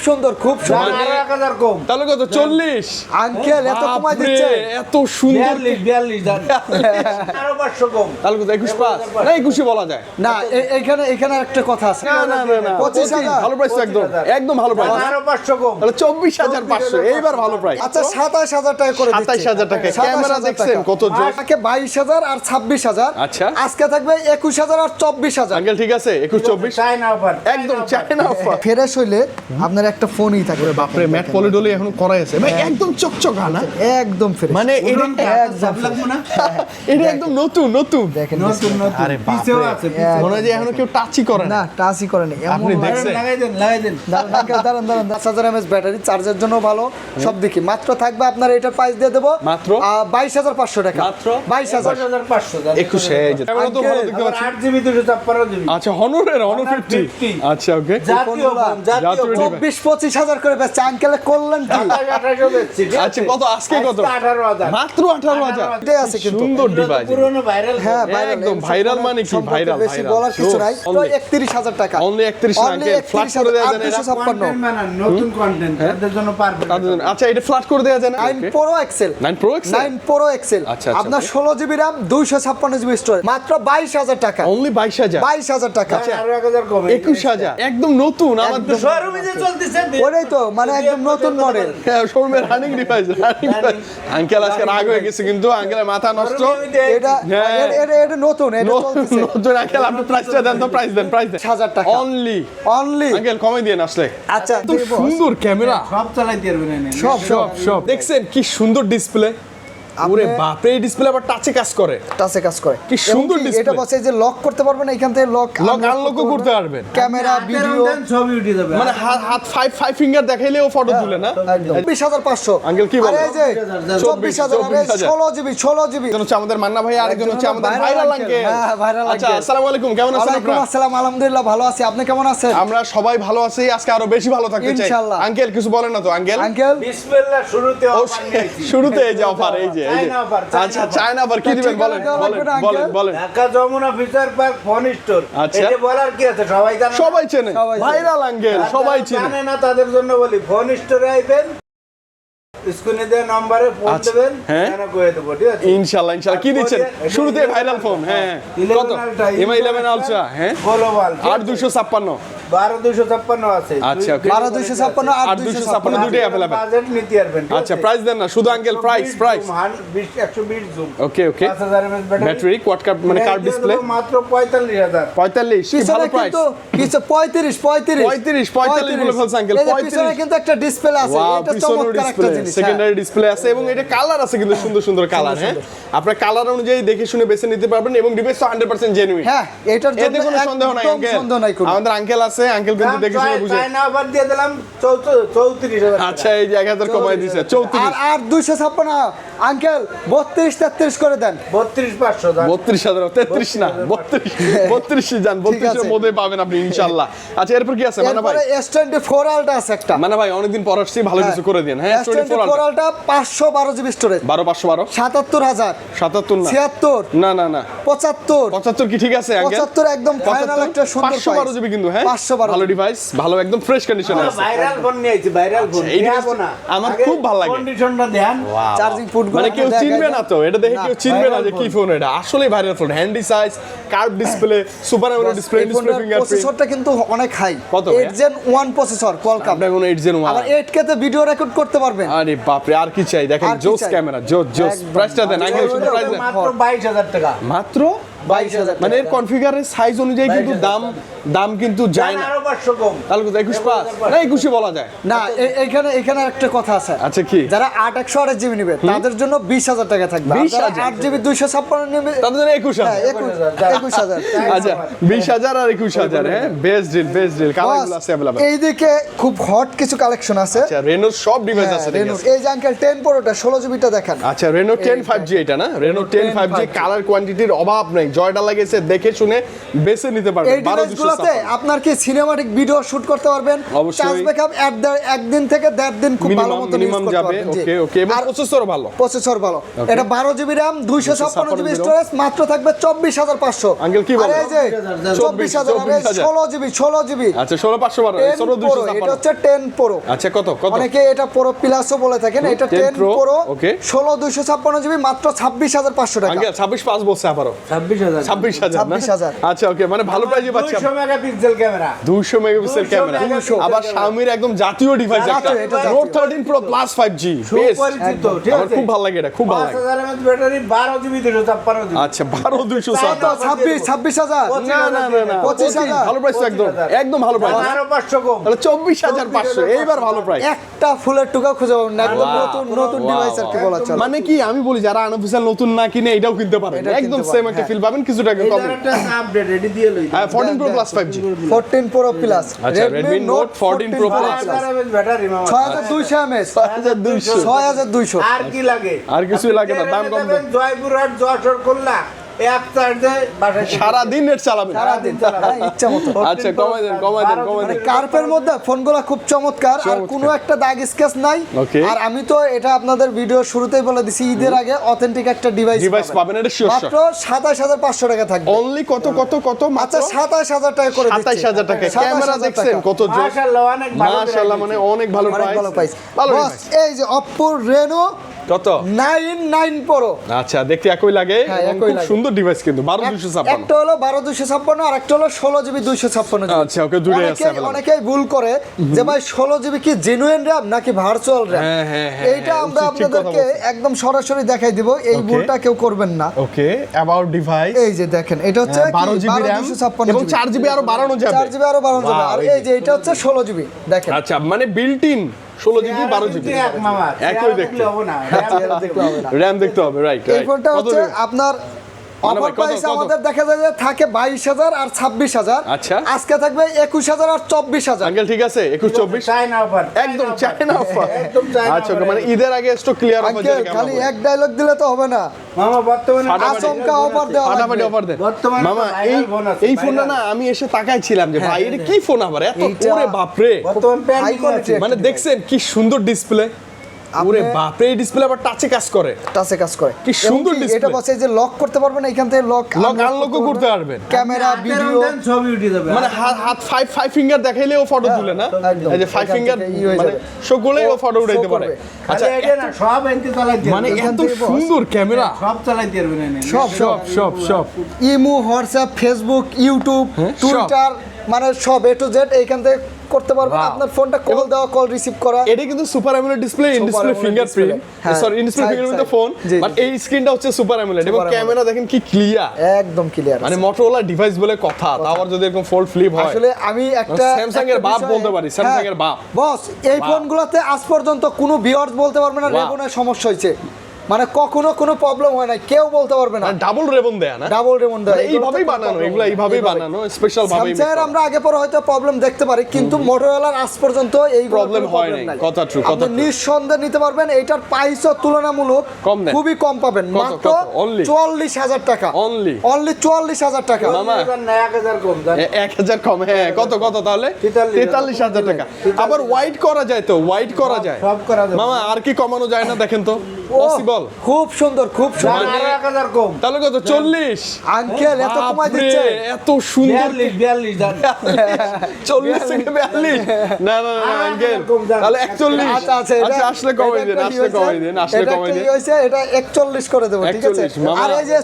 সুন্দর, খুব সুন্দর। 1000 কম। তাহলে কত 40? আঙ্কেল এত কমাই দিচ্ছে। এত সুন্দর 42 দাম। আরো 500 কম। তাহলে কত 21 পাস না 21 বলা যায়? না এখানে একটা কথা আছে। না 25,000 ভালো প্রাইস একদম একদম ভালো প্রাইস। আরো 500 কম। তাহলে 24,500 এইবার ভালো প্রাইস। আচ্ছা 27,000 টাকা করে দিচ্ছি। 27,000 টাকা। ক্যামেরা দেখছেন কত জোস। আগে 22,000 আর 26,000। আচ্ছা। আজকে থাকবে 21,000 আর 24,000। আঙ্কেল ঠিক আছে 21 24 চায়না অফার। একদম চায়না অফার। ফ্রেশ হইলে আপনার একটা ফোনই থাকবে। বাপরে ম্যাট পলিডলি এখন করাই আছে ভাই, একদম চকচকা না একদম ফ্রেশ। মানে এটা সব লাগবে না? এটা একদম নতুন নতুন। দেখেন নতুন নতুন। আরে পিছেও বাপরে। আছে, পিছেও। মনে হয় যে এখনো কেউ টাচই করে না না। টাচই করেনি। আপনি দেখছেন? লাগাই দেন। দাঁড়ান 10,000 mAh ব্যাটারি, চার্জের জন্য ভালো, সব দিকে। মাত্র থাকবে আপনার এটার প্রাইস দিয়ে দেবো মাত্র 22,500 টাকা। মাত্র 22,000। 2500 দাম। 21 এই যে ক্যামেরা তো ভালো দেখতে আবার পাচ্ছি। 8GB 256GB। আচ্ছা হনরের Honor 50 50 আচ্ছা ওকে। জাতীয় ফোন, জাতীয় জাতীয় ফোন। 24-25,000 করে বেচছে। আঙ্কেলে করলেন কি? 2800 বেচছি, ঠিক আছে? আচ্ছা কত আজকে কত? 18,000 মাত্র 18,000। এটাই আছে কিন্তু। সুন্দর ডিভাইস। পুরনো ভাইরাল। হ্যাঁ ভাইরাল, একদম ভাইরাল মানে কি ভাইরাল বেশি বলার কিছু নাই। তো 31,000 টাকা। অনলি 31 আঙ্কেল ফ্ল্যাট করে দেয়া যায় না এটা? 856। নতুন কন্টেন্ট তাদের জন্য পারবে। তাদের জন্য। আচ্ছা এটা ফ্ল্যাট করে দেয়া যায় না? 9 Pro XL 9 Pro XL 9 Pro XL আচ্ছা, আপনার 16GB RAM 256GB স্টোরেজ মাত্র 22,000 টাকা। অনলি 22,000 22,000 টাকা। আরো 1000 কমে। 21,000 একদম নতুন আমাদের শোরুমে যে চলতেছে ওটাই তো মানে একদম নতুন মডেল। শোরুমের রানিং ডিভাইস আঙ্কেল আজকে রাগ হয়ে গেছে কিন্তু আঙ্কেলের মাথা নষ্ট। এটা হ্যাঁ। এটা নতুন, এটা চলতেছে। নতুন আঙ্কেল আপনি প্রাইসটা দেন তো, প্রাইস দেন 1000 টাকা অনলি অনলি। আঙ্কেল কমে দিয়ে আসলে। আচ্ছা তো সুন্দর ক্যামেরা সব চালাইতে পারবে না। সব দেখছেন কি সুন্দর ডিসপ্লে। ওরে বাপরে এই ডিসপ্লে আবার টাচে কাজ করে। টাচে কাজ করে কি সুন্দর এবং display। এটা বলছে যে লক করতে পারবেন, এখান থেকে লক আনলকও করতে পারবেন। ক্যামেরা ভিডিও ছবি উঠে যাবে। মানে হাত 5 ফিঙ্গার দেখাইলেও ফটো তুলে না? একদম 20,500। আঙ্কেল কি বলেন? আরে এই যে 24,000 16GB 16GB। একজন হচ্ছে আমাদের মান্না ভাই, আরেকজন হচ্ছে আমাদের ভাইরাল আঙ্কেল। হ্যাঁ ভাইরাল আচ্ছা আঙ্কেল। আসসালামু আলাইকুম, কেমন আছেন ওয়ালাইকুম আপনারা? আসসালাম, আলহামদুলিল্লাহ ভালো আছি। আপনি কেমন আছেন? আমরা সবাই ভালো আছি, আজকে আরো বেশি ভালো থাকতে চাই। ইনশাআল্লাহ। আঙ্কেল কিছু বলেন না তো আঙ্কেল? আঙ্কেল বিসমিল্লাহ শুরুতে ও, অফার নিয়েছি। শুরুতে এই যে অফার, এই যে চায়না offer, আচ্ছা চায়না আবার কি দিবেন বলেন দেওয়া লাগবে বলেন না, বলেন আঙ্কেল? বলেন। Dhaka Jamuna future park phone store. আচ্ছা। এটা বলার কি আছে, সবাই জানে। সবাই চেনে সবাই চেনে। ভাইরাল আঙ্কেল, সবাই চেনে। জানে না তাদের জন্য বলি, ফোন স্টোরে আইবেন, স্ক্রিনে দেওয়া নম্বরে ফোন আচ্ছা, দেবেন, হ্যাঁ। কেন কয়ে দেবো, ঠিক আছে? ইনশাআল্লাহ কি দিচ্ছেন? শুরুতে ভাইরাল ফোন, হ্যাঁ। কত? 11 আলট্রা, হ্যাঁ। গ্লোবাল 8256 12,256 আছে। আচ্ছা, ওকে। 12,256 8256 দুটোই available। বাজেট নিতে পারবেন, ঠিক আচ্ছা আছে? প্রাইস দেন না, শুধু আঙ্কেল প্রাইস 120 জুম। ওকে ওকে। 5000 mAh ব্যাটারি কোয়াড কার্ভ মানে কার্ভ ডিসপ্লে মাত্র 45,000। 45 কি ভালো পিছনে প্রাইস। কিন্তু কিছু 35 বলে ফেলছে আঙ্কেল, এই যে পিছনে 35। কিন্তু একটা ডিসপ্লে আছে, ওয়াও, এটা পিছনের চমৎকার একটা ডিসপ্লে, জিনিস। সেকেন্ডারি ডিসপ্লে আছে এবং এটা কালার আছে কিন্তু সুন্দর সুন্দর কালার, হ্যাঁ। আপনার কালার অনুযায়ী দেখে শুনে বেছে নিতে পারবেন এবং ডিভাইস তো 100% জেনুইন। হ্যাঁ এটার জন্য এতে কোনো সন্দেহ নাই একদম আঙ্কেল। সন্দেহ নাই কোনো। আমাদের আঙ্কেল আছে, আঙ্কেল কিন্তু দেখে শুনে বুঝে। চায়না অফার দিয়ে দিলাম 34,000। আচ্ছা এই যে 1000 কমাই দিয়েছে 34। আর 256 আঙ্কেল 32-33 করে দেন। 32,500 দাম। 32,000 33 না 32 যান, 32 এর মধ্যে পাবেন আপনি ইনশাআল্লাহ। আচ্ছা এরপর কি আছে মানা ভাই? এরপরে S24 আলট্রা আছে একটা। মানা ভাই অনেকদিন পর আসছি, ভালো কিছু করে দেন। হ্যাঁ S24 আলট্রা 512GB স্টোরেজ 12512 77,000 77 না 76 না না না 75 75 কি ঠিক আছে আঙ্কেল? 75 একদম ফাইনাল একটা সুন্দর 512 জিবি কিন্তু, হ্যাঁ 512 ভালো ডিভাইস, ভালো একদম ফ্রেশ কন্ডিশনে আছে। ভাইরাল ফোন নিয়ে আইছি, ভাইরাল ফোন। এই device আমার খুব ভালো লাগে। কন্ডিশনটা দেন। চার্জিং পোর্ট মানে কেউ চিনবে না তো, এটা দেখে কেউ চিনবে না যে কি ফোন এটা। আসলে viral phone, handy size, curve display, super AMOLED display, fingerprint. প্রসেসরটা কিন্তু অনেক হাই। কত 8 Gen 1 প্রসেসর কোয়ালকম। আপনার কোন 8 Gen 1 আবার 8K তে ভিডিও রেকর্ড করতে পারবেন। আরে বাপ রে, আর কি চাই? দেখেন আর কি জোস চাই? ক্যামেরা, জোস। প্রাইসটা দেন আঙ্কেল, শুধু প্রাইস দেন। মাত্র 22,000 টাকা। মাত্র 22,000 মানে এর কনফিগারের সাইজ অনুযায়ী কিন্তু দাম কিন্তু যায় না। আরো 500 কম। তাহলে কত 21 পাস না 21 বলা যায়? না এখানে একটা কথা আছে। আচ্ছা কি? যারা 8 জিবি নেবে তাদের জন্য 20,000 টাকা থাকবে। 20,000 যারা 8GB 256 নেবে তাদের জন্য 21,000। 21,000। আচ্ছা 20,000 আর 21,000, হ্যাঁ বেস্ট ডিল। কালারগুলো আছে अवेलेबल। এইদিকে খুব হট কিছু কালেকশন আছে। আচ্ছা রেনোর সব ডিভাইস আছে ঠিক রেনো আছে। এই যে আঙ্কেল 10 Proটা 16GB টা দেখেন। আচ্ছা রেনো 10 5G এটা না, রেনো 10 5G কালার কোয়ান্টিটির অভাব নাই, জয়টা লাগিয়েছে দেখে শুনে বেছে নিতে এই পারবেন। ডিভাইসগুলোতে আপনার কি সিনেমাটিক ভিডিও শুট করতে পারবেন, অবশ্যই। চার্জ ব্যাকআপ একদিন থেকে 1.5 দিন খুব ভালো মতো ইউজ মিনিমাম করতে যাবে। পারবেন। জি। ওকে ওকে, এবং আর প্রসেসরও ভালো। প্রসেসর ভালো, এটা 12 জিবি RAM 256 জিবি স্টোরেজ, মাত্র থাকবে 24500। আঙ্কেল কি আর বলেন? এই যে 24000 আর 16 জিবি আচ্ছা 16512 10 Pro, 16256। এটা হচ্ছে 10 Pro। আচ্ছা কত কত? অনেকে এটা Pro প্লাসও বলে থাকেন, এটা 10 10 Pro, Pro ওকে। 16256 জিবি মাত্র 26500 টাকা। আঙ্কেল 265 বলছে আবারো 26000 26000 না? 26,000 আচ্ছা ওকে, মানে ভালো প্রাইসে পাচ্ছি 200 megapixel camera. 200 megapixel 200 camera, megapixel আবার ক্যামেরা। Xiaomi একদম জাতীয় ডিভাইস একটা জাতীয়, এটা জাতীয়। Note 13 Pro Plus 5G best. সুপরিচিত, ঠিক আমার আছে? খুব ভালো লাগে এটা, খুব ভালো লাগে। 5000 mAh ব্যাটারি, 12 জিবি 256 জিবি। আচ্ছা 12200 তো 26000 না না না না 25,000 ভালো প্রাইস একদম, একদম ভালো প্রাইস। আরো 500 কম। তাহলে 24500 এইবার ভালো প্রাইস। একটা ফুলের টুকা খুঁজে পাবেন না, একদম Wow, নতুন নতুন wow, ডিভাইস আর কি বলা চলে। মানে কি আমি বলি যারা আনঅফিশিয়াল নতুন না কিনে এটাও কিনতে পারেন, এটাও একদম কিনতে সেম পারেন, একটা হ্যাঁ। ফিল পাবেন, কিছু টাকা এই কম। ধরনের একটা আপডেট এডি দিয়ে লই। হ্যাঁ 14 Pro Plus 5G। 14 Pro Plus, আচ্ছা, Redmi Note 14 Pro Plus। 5000 mAh battery মামা। 6200 mAh, 6200 6200। আর কি লাগে? আর কিছুই লাগে না, দাম কম দেন। জয়পুরহাট যশোর খুলনা এক চার্জে বাসায় সারা দিন নেট চালাবেন। সারাদিন হ্যাঁ, ইচ্ছা মতো। আচ্ছা কমাই দেন কমাই দেন কমাই মানে দেন। কার্পের মধ্যে ফোনগুলো খুব চমৎকার, আর চমৎকার। কোনো একটা দাগ স্কেচ নাই। Okay. আর আমি তো এটা আপনাদের ভিডিও শুরুতেই বলে দিছি, ঈদের আগে অথেন্টিক একটা ডিভাইস ডিভাইস পাবেন, এটা শিওর মাত্র 27500 টাকা থাকবে। অনলি কত কত কত আচ্ছা মাত্র 27000 টাকা করে দিচ্ছি। 27000 টাকা। ক্যামেরা 27,000 দেখছেন টাকা। কত জোস, মাশাআল্লাহ অনেক ভালো। মাশাআল্লাহ, মানে অনেক ভালো অনেক ভালো প্রাইস। প্রাইস। ভালো বস, এই যে Oppo Reno কত? 9 Pro, আচ্ছা দেখতে একই লাগে হ্যাঁ, এবং একই খুব লাগে। সুন্দর ডিভাইস কিন্তু 12256। একটা হলো 12256 আর একটা হলো 16GB 256 জিবি। আচ্ছা, ওকে, দুটোই আছে available। অনেকেই ভুল করে যে ভাই 16GB কি জেনুইন RAM নাকি ভার্চুয়াল RAM। হ্যাঁ, হ্যাঁ, হ্যাঁ, এইটা হ্যাঁ, আমরা ঠিক কথা আপনাদেরকে বলছেন। একদম সরাসরি দেখাই দিব, এই Okay. ভুলটা কেউ করবেন না। ওকে, অ্যাবাউট ডিভাইস এই যে দেখেন, এটা হচ্ছে 12GB RAM এবং 4GB আরো বাড়ানো যাবে। 4GB আরো বাড়ানো যাবে। Wow, আর এই যে এটা হচ্ছে 16GB দেখেন। আচ্ছা মানে বিল্ট ইন 16GB 12GB এক মামা। একই দেখতে হবে না। চেহারা দেখতে হবে না। RAM দেখতে হবে, রাইট এই ফোনটা হচ্ছে আপনার মানে ভাই, অফার প্রাইস কত? আমাদের দেখা যায় যে থাকে 22000 আর 26000। আচ্ছা। আজকে থাকবে 21000 আর 24000। আঙ্কেল ঠিক আছে 21 24 চাইনা অফার। একদম চায়না অফার। একদম চায়না আচ্ছা offer। মানে ঈদের আগে স্টক ক্লিয়ার অফার আঙ্কেল যেটা খালি এক ডায়লগ দিলে তো হবে না, মামা বর্তমানে আচমকা অফার দেওয়া ফাটাফাটি লাগবে। অফার দেন বর্তমানে মামা। তো এই viral phone আছে, এই ফোনটা viral। না আমি এসে তাকাইছিলাম যে ভাই এটা কি ফোন আবার এত, এইটা- ওরে বাপরে, বর্তমান high প্যান্ডিং quality আছে। মানে দেখছেন কি সুন্দর ডিসপ্লে, ওরে বাপরে এই ডিসপ্লে আবার টাচে কাজ করে, টাচে কাজ করে। কি সুন্দর এবং display। এটা বসে যে লক করতে পারবেন, এখান থেকে লক লক আনলকও করতে পারবেন। ক্যামেরা হাতের ভিডিও মধ্যে ছবি উঠে যাবে। মানে হাত ফাইভ ফিঙ্গার দেখাইলেও ফটো তুলে না, একদম। এই যে 5 এখান ফিঙ্গার থেকে ই হয়ে মানে যাবে। শো করলেই ও ফটো উঠাইতে show পারে। করবে। আচ্ছা খালি এটা না, সব এনতে চালাইতে মানে পারবে। এত সুন্দর ক্যামেরা, সব চালাইতে পারবে না। সব সব সব ইমো, হোয়াটসঅ্যাপ, ফেসবুক, ইউটিউব, হ্যাঁ, টুইটার, মানে সব এ টু জেড এইখান থেকে করতে পারবেন। Wow. আপনার ফোনটা কল দেওয়া, কল রিসিভ করা। এটা কিন্তু super AMOLED display, in display AMOLED fingerprint, display, হ্যাঁ, sorry in display side, fingerprint side। Phone, জি, বাট জি। এই স্ক্রিনটা হচ্ছে সুপার অ্যামোলেড এবং Super AMOLED। ক্যামেরা দেখেন কি ক্লিয়ার, একদম ক্লিয়ার। মানে মোটরোলা ডিভাইস বলে কথা, তারপর যদি এরকম ফোল্ড ফ্লিপ হয়। আসলে আমি একটা Samsung এর একটা বাপ বিষয়ে- বলতে পারি, Samsung এর বাপ। বস, এই ফোনগুলোতে আজ পর্যন্ত কোনো ভিউয়ার্স বলতে পারবে না Wow. রেবনের সমস্যা হয়েছে, মানে কখনো কোনো প্রবলেম হয় না, কেউ বলতে পারবে না। ডাবল রেবন দেয়া না, ডাবল রেমন দেয়, মানে এইভাবেই বানানো, এগুলো এইভাবেই বানানো, স্পেশাল ভাবেই স্যামসাং এর আমরা আগে পরে হয়তো প্রবলেম দেখতে পারি, কিন্তু মোটরোলার আজ পর্যন্ত এই Problem হয় নাই, কথা true, কথা true। নিঃসন্দেহে নিতে পারবেন। এইটার প্রাইসও তুলনামূলক কম নেই। খুবই কম পাবেন, কত, মাত্র কত? Only? 44000 টাকা। Only? অনলি 44000 টাকা। মামা। এবার না 1000 কম দাম। 1000 কম, হ্যাঁ কত কত তাহলে 43000 টাকা। আবার হোয়াইট করা যায় তো, হোয়াইট করা যায় সব করা যাবে। মামা, আর কি কমানো যায় না দেখেন তো, ও, পসিবল। খুব সুন্দর, খুব দাম সুন্দর। আরো 1000 কম। তাহলে কত 40? আঙ্কেল এত কমাই বাপরে, দিচ্ছে। এত সুন্দর 42 দাম। 40 থেকে 42? না না না আঙ্কেল, তাহলে 41। আচ্ছা আচ্ছা, এটা- আচ্ছা আসলে কমাই এটা দিন, একটা আসলে ই কমাই হয়েছে, দিন, আসলে এটা কমাই একটা দিন। ই হয়েছে, এটা 41 করে দেবো, ঠিক আছে? 41, মামা। আর এই যে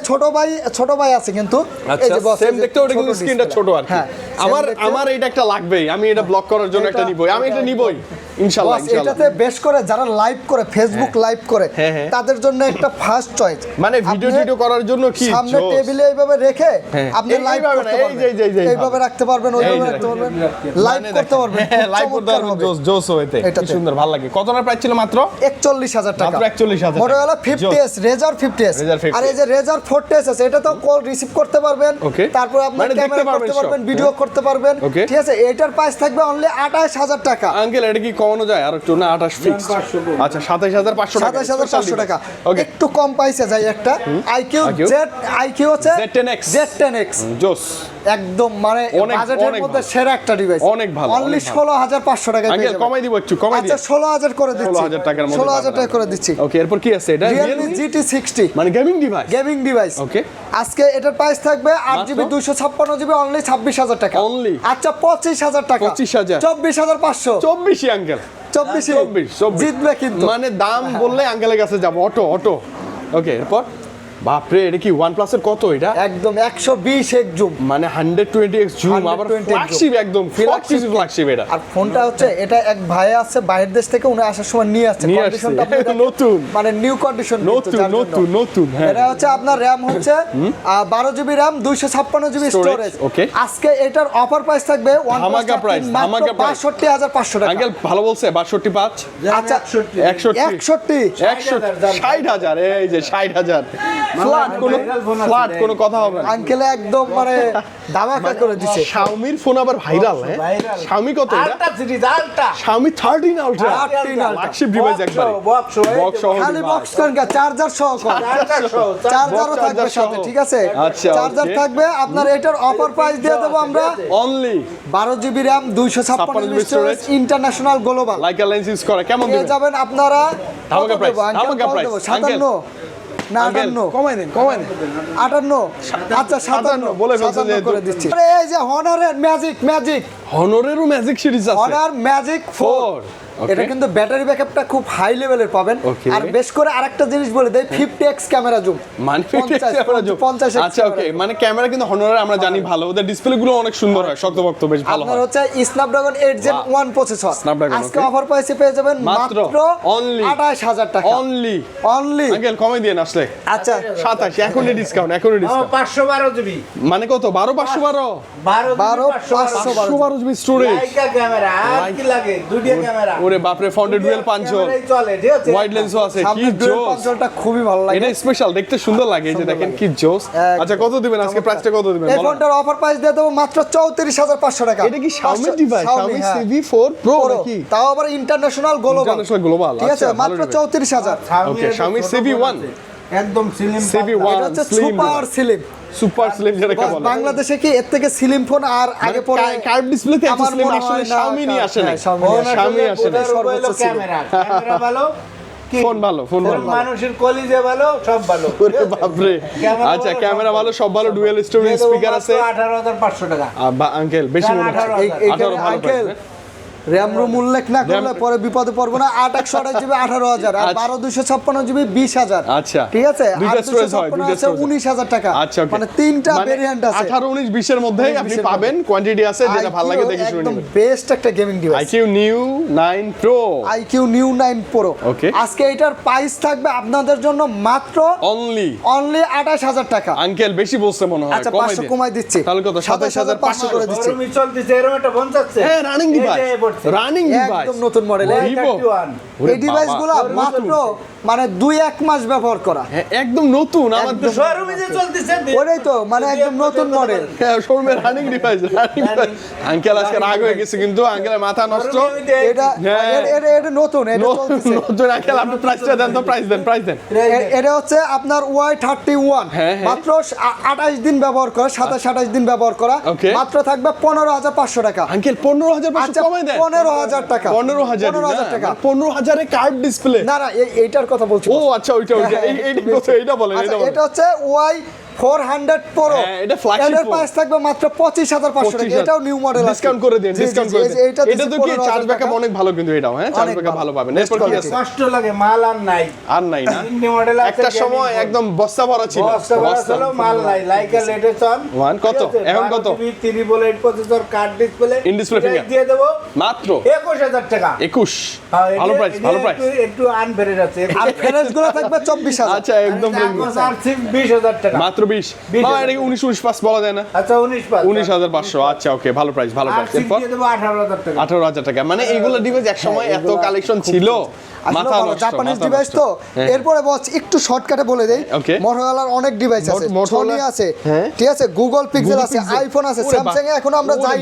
ছোট ভাই আছে কিন্তু, এই আচ্ছা যে boss, সেম এই যে দেখতে, ওটা কিন্তু ছোট স্ক্রিনটা display। ছোট আর কি। হ্যাঁ, আমার same দেখতে। আমার এটা একটা লাগবেই, আমি এটা ব্লক করার জন্য একটা নিবই, আমি এটা নিবই ইনশাআল্লাহ Boss, ইনশাআল্লাহ। এটাতে বেশ করে যারা লাইভ করে, ফেসবুক লাইভ করে, হ্যাঁ, হ্যাঁ। তাদের জন্য একটা ফার্স্ট চয়েস। মানে ভিডিও টিডিও করার জন্য কি সামনে জোস। টেবিলে এইভাবে রেখে হ্যাঁ। আপনি লাইভ এইভাবে করতে না, এই পারবেন, যে, এই যে, এই যে, এইভাবে রাখতে পারবেন, ওইভাবে যে রাখতে পারবেন, মানে লাইভ করতে পারবেন, হ্যাঁ, খুব লাইভ করতে চমৎকার পারবেন, হবে। জোস জোস হইতে কি এটাতে। সুন্দর, ভালো লাগে। কত না প্রাইস ছিল মাত্র 41000 টাকা, মাত্র 41,000 টাকা। মোটরোলা 50s, রেজার 50s, Razr 50s। আর এই যে রেজার 40s আছে, এটা তো কল রিসিভ করতে পারবেন, Okay. তারপর আপনি মানে দেখতে ক্যামেরা পারবেন করতে সব। পারবেন, ভিডিও করতে পারবেন, Okay. ঠিক আছে? এটার প্রাইস থাকবে অনলি 28000 টাকা। আঙ্কেল এটা কি কম কমানো যায় আর একটু না 28 ফিক্স 500 আচ্ছা 27500 টাকা 27500 টাকা ওকে একটু কম পাইছে যায় একটা আইকিউ IQ? জেড আইকিউ হচ্ছে Z10X Z10X জোস একদম মানে অনেক, বাজেটের অনেক মধ্যে ভালো। সেরা একটা ডিভাইস অনেক ভালো, অনলি অনেক ভালো। 16500 টাকায় পেয়ে আঙ্কেল যাবেন কমাই দিব একটু কমাই আচ্ছা দিই 16000 করে দিচ্ছি 16000 টাকার মধ্যে 16000 টাকা করে দিচ্ছি ওকে এরপর কি আছে এটা Realme GT60 মানে গেমিং ডিভাইস গেমিং ডিভাইস ওকে আজকে এটার প্রাইস থাকবে 8GB মাত্র? 256GB অনলি 26000 টাকা Only? আচ্ছা 25000 টাকা 25000 24500 24 আঙ্কেল 24 জিতবে কিন্তু মানে দাম বললে আঙ্কেলের কাছে যাব অটো অটো ওকে এরপর বাপরে এটা কি OnePlus এর কত এটা একদম 120 এক জুম মানে 120x জুম আবার 120x ফ্ল্যাগশিপ একদম ফ্ল্যাগশিপ ফ্ল্যাগশিপ এটা আর ফোনটা হচ্ছে এটা এক ভাই আছে বাইরের দেশ থেকে উনি আসার সময় নিয়ে আসছে নিয়ে আসছে। কন্ডিশনটা আপনি দেখেন, নতুন। মানে নিউ কন্ডিশন নতুন হ্যাঁ এটা হচ্ছে আপনার RAM হচ্ছে 12GB RAM 256GB Storage, storage okay. আজকে এটার অফার প্রাইস থাকবে ধামাকা price, ধামাকা price। 62500 টাকা আঙ্কেল ভালো বলছে 62.5 আচ্ছা 61 60,000 এই যে 60,000 ফ্ল্যাট কোনো ফ্ল্যাট কোনো কথা হবে না আঙ্কেল একদম মানে ধামাকা করে দিচ্ছে Xiaomi ফোন আবার ভাইরাল হ্যাঁ Viral। Xiaomi কত এটা ultra series ultra Xiaomi 13 Ultra 13 Ultra। Flagship device একবার বক্স বক্স সহ খালি device। বক্স করেন চার্জার সহ চার্জারও Box থাকবে charger সাথে সহ। ঠিক আছে আচ্ছা, চার্জার okay। থাকবে আপনার এটার অফার প্রাইস দিয়ে দেবো আমরা only 12GB RAM 256GB storage, storage international global Leica lens use করে কেমন পেয়ে দিবেন যাবেন আপনারা ধামাকা কত price, দেবো? আঙ্কেল ধামাকা কত price, দেবো? আঙ্কেল। 57 না আঙ্কেল 58 কমাই দেন 58 আচ্ছা 57 বলে ফেলছেন 57 যেহেতু। করে দিচ্ছি আরে এই যে হনারের ম্যাজিক হনরেরও ম্যাজিক সিরিজ আছে হনার ম্যাজিক 4 Okay. এটা কিন্তু ব্যাটারি ব্যাকআপটা খুব হাই লেভেলের পাবেন Okay. আর বেশ করে আরেকটা জিনিস বলে দেই 50x ক্যামেরা জুম মানে 50 আচ্ছা ওকে মানে ক্যামেরা কিন্তু হনরের আমরা জানি ভালো ওদের ডিসপ্লে গুলো অনেক সুন্দর হয় শক্তপোক্ত বেশ ভালো আপনার হয় হচ্ছে স্ন্যাপড্রাগন 8 Gen 1 প্রসেসর Snapdragon, আজকে okay. অফার প্রাইসে পেয়ে যাবেন মাত্র মাত্র only 28000 টাকা অনলি অনলি আঙ্কেল কমাই দিয়ে আসলে আচ্ছা 27 এখনই ডিসকাউন্ট এখনই ডিসকাউন্ট 512 জিবি মানে কত 12 12 জিবি স্টোরেজ লাইকা ক্যামেরা আর কি লাগে দুইটা ক্যামেরা ওরে বাপরে ফ্রন্টেড ডুয়াল পাঞ্চল ক্যামেরাই চলে ঠিক আছে ওয়াইড লেন্সও আছে কি সামনে ডুয়াল জোস কনসোলটা খুবই ভালো লাগে এটা স্পেশাল দেখতে সুন্দর লাগে এই যে দেখেন কি জোস একদম। আচ্ছা কত দিবেন আজকে প্রাইসটা কত দিবেন এই বলেন। ফোনটার অফার প্রাইস দিয়ে দেবো মাত্র 34500 টাকা এটা কি Xiaomi ডিভাইস Xiaomi হ্যাঁ। CV4 Pro Pro, নাকি তাও আবার ইন্টারন্যাশনাল গ্লোবাল ইন্টারন্যাশনাল গ্লোবাল ঠিক আছে মাত্র 34000 Okay, Xiaomi CV1 একদম স্লিম CV1 এটা হচ্ছে slim super slim super slim যেটাকে বলে বাংলাদেশে কি এর থেকে স্লিম ফোন আর আগে পরে কার্ভ ডিসপ্লেতে এত আমার স্লিম মনে আসলে হয় না, Xiaomi নিয়ে আসে না হ্যাঁ, Xiaomi Xiaomi আসে না সর্বোচ্চ ছিল। ক্যামেরা ক্যামেরা ভালো কি ফোন ভালো ফোন ভালো মানুষের কলিজে ভালো সব ভালো ওরে বাপরে ক্যামেরা আচ্ছা ভালো, ক্যামেরা সব ভালো ভালো। সব ভালো ডুয়াল স্টোরেজ স্পিকার আছে 18500 টাকা আঙ্কেল বেশি মনে হচ্ছে 18,000 18 ভালো আঙ্কেল price, র্যাম রুম উল্লেখ না করলে পরে বিপদে পড়বো না 8/128GB 18000 আর আচ্ছা। 12/256GB 20000 আচ্ছা ঠিক আছে দুইটা স্টোরেজ হয় 8/256 দুইটা আছে স্টোরেজ 19000 টাকা আচ্ছা okay। মানে তিনটা ভেরিয়েন্ট আছে 18 19 20 এর মধ্যেই আপনি 20 এর পাবেন কোয়ান্টিটি আছে যেটা ভালো লাগে দেখে শুনে একদম নেবেন বেস্ট একটা gaming device IQ New 9 Pro IQ New 9 Pro Okay. আজকে এটার প্রাইস থাকবে আপনাদের জন্য মাত্র অনলি অনলি 28000 টাকা আঙ্কেল বেশি বলছে মনে হয় আচ্ছা কমাই 500 দিন। কমাই দিচ্ছি তাহলে কত 27500 করে দিচ্ছি গরমই চলতেছে এরকম একটা ফোন চাচ্ছে হ্যাঁ রানিং এই যে ডিভাইস পড়ছে। রানিং ডিভাইস একদম নতুন মডেল Vivo। 31 ওরে এই ডিভাইসগুলো বাবা। মাত্র মানে 2-1 মাস ব্যবহার করা হ্যাঁ, একদম নতুন আমার একদম। শোরুমে যে চলতেছে ওটাই তো মানে একদম নতুন মডেল শোরুমের running device running device uncle আজকে রাগ হয়ে গেছে কিন্তু আঙ্কেলের মাথা নষ্ট এটা হ্যাঁ। এটা নতুন এটা চলতেছে নতুন আঙ্কেল আপনি প্রাইসটা দেন তো প্রাইস দেন এটা হচ্ছে আপনার Y31 হ্যাঁ, হ্যাঁ। মাত্র 28 দিন ব্যবহার করা 27-28 দিন ব্যবহার করা Okay. মাত্র থাকবে 15500 টাকা আঙ্কেল 15500 আচ্ছা কমাই দেন 15000 টাকা 15000 টাকা 15000 এ কার্ভ ডিসপ্লে না না এইটার কথা বলছি ও আচ্ছা ওইটা এইটা বলেন আচ্ছা, এটা বলেন এটা হচ্ছে Y400 Pro হ্যাঁ, এটা flagship এটার phone। প্রাইস থাকবে মাত্র 25500 টাকা এটাও নিউ মডেল আছে ডিসকাউন্ট করে দিন ডিসকাউন্ট করে দিন এটা এটা তো কি চার্জ ব্যাকআপ অনেক ভালো কিন্তু এটাও হ্যাঁ চার্জ অনেক ব্যাকআপ ভালো ভালো। পাবেন Best এরপর কি quality। আছে কষ্ট লাগে মাল আর নাই আর নাই না হিন্দি মডেল আছে একটা সময় একদম বস্তা ভরা ছিল বস্তা ভরা ছিল, মাল নাই লাইকা লেটেস্ট অন ওয়ান কত? এখন কত? 3 processor card display In display finger। দিয়ে দেবো মাত্র 21000 টাকা 21 হ্যাঁ, ভালো এটা- প্রাইস এটা ভালো প্রাইস একটু আনভেরিড আছে আর ফেরেজগুলো থাকবে 24000 আচ্ছা একদম আর 20000 টাকা মাত্র 20 20,000 না এটা 19 পাস বলা যায় না আচ্ছা 19500 আচ্ছা ওকে ভালো প্রাইস ভালো আর প্রাইস সিম এরপর দিয়ে দেবো 18000 টাকা 18000 টাকা মানে এইগুলো ডিভাইস এক সময় এত কালেকশন ছিল মাথা ভালো নষ্ট, জাপানিজ মাথা ডিভাইস নষ্ট। তো। হ্যাঁ। এরপরে বস একটু শর্টকাটে বলে দেই, Okay. Motorola অনেক ডিভাইস আছে, Motorola- Sony আছে, হ্যাঁ। ঠিক আছে, Google Pixel Google আছে, Pixel। আইফোন আছে, ওরে স্যামসাং এ এখনো আমরা ওরে যাই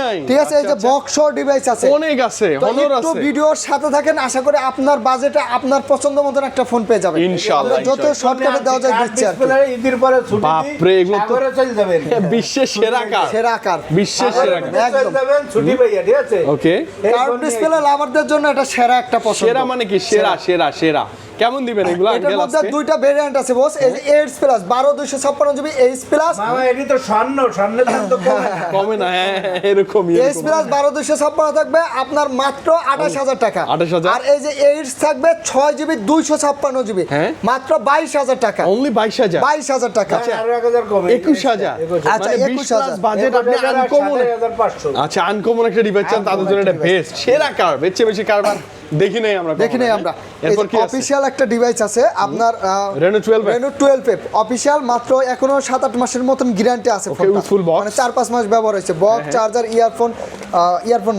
নাই। ঠিক আছে, এই আচ্ছা, যে আচ্ছা। বক্স ডিভাইস আছে। অনেক আছে, তো Honor একটু আছে। ভিডিওর সাথে থাকেন, আশা করি আপনার বাজেটে আপনার পছন্দ মতন একটা ফোন পেয়ে যাবেন। ইনশাআল্লাহ, আমরা যত শর্টকাটে দেওয়া যায় দিচ্ছি আর কি। ঈদের পরে ছুটি বাপরে, এগুলো তো- সাগরে চলে যাবেন, বিশ্বের সেরা কার, সেরা আকার বিশ্বের সেরা কার। একদম। চলে যাবেন ছুটি পাইয়া, ঠিক আছে। ওকে, এই কার্ভ ফোন নিয়ে ডিসপ্লে লাভারদের জন্য এটা সেরা একটা পছন্দ। সেরা মানে কি সেরা সেরা সেরা কেমন দিবেন এগুলো এটার আঙ্কেল মধ্যে আজকে? দুইটা ভেরিয়েন্ট আছে বস, এই যে 8 প্লাস 12256 জিবি 8 প্লাস, মামা এটি তো স্বর্ণের দাম তো কমে না। কমে না, হ্যাঁ এরকমই 8 প্লাস 12256 থাকবে আপনার মাত্র 28000 টাকা। 28,000 আর এই যে 8 থাকবে 6 জিবি 256 জিবি হ্যাঁ। মাত্র 22000 টাকা। অনলি 22,000, 22000 টাকা। আরো 1000 কমে 21,000 আচ্ছা, মানে 20 21,000 প্লাস বাজেট আপনি আনকমন। 7500 আচ্ছা, আনকমন একটা ডিভাইস চান তাদের জন্য এটা বেস্ট, সেরা কার্ভ, এর চেয়ে বেশি কার্ভ দেখি নাই আমরা দেখি নাই আমরা। এরপর কি আছে? অফিশিয়াল একটা ডিভাইস আছে আপনার Reno 12F? Reno 12F official, মাত্র এখনো 7-8 মাসের মতন গ্যারান্টি আছে Okay, ফোনটা। with full box? মানে 4-5 মাস ব্যবহার হয়েছে। বক্স চার্জার, ইয়ারফোন